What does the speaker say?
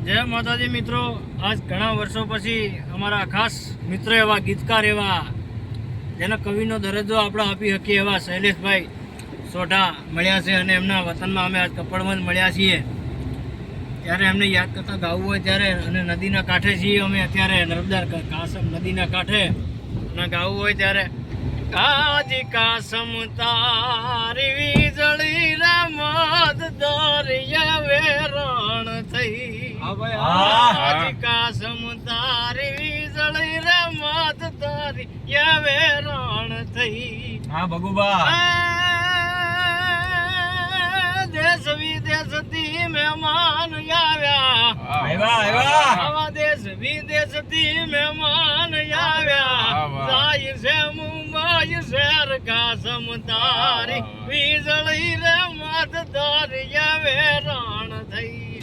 જય માતાજી મિત્રો, આજ ઘણા વર્ષો પછી અમારા ખાસ મિત્ર એવા ગીતકાર એવા જેના કવિનો દરજ્જો આપણે આપી શકીએ એવા શૈલેષભાઈ સોઢા મળ્યા છે અને એમના વતનમાં અમે આજ કપડવંજ મળ્યા છીએ. ત્યારે એમને યાદ કરતા ગાવું હોય ત્યારે અને નદીના કાંઠે છીએ અમે અત્યારે નર્મદા કાસમ નદીના કાંઠે અને ગાવું હોય ત્યારે કાજી કાસમ તારી વીજળી રમત દરિયા વેરણ થઈ. કાજી કાસમ તારી વીજળી રમત દરિયા વેરણ થઈ. હા ભગુબા, દેશ વિદેશથી મહેમાન આવ્યા. આવા દેશ વિદેશથી મહેમાન આવ્યા. જાય છે મુંબઈ શહેર કાસમ તારી વીજળી રમત દરિયા વેરણ થઈ.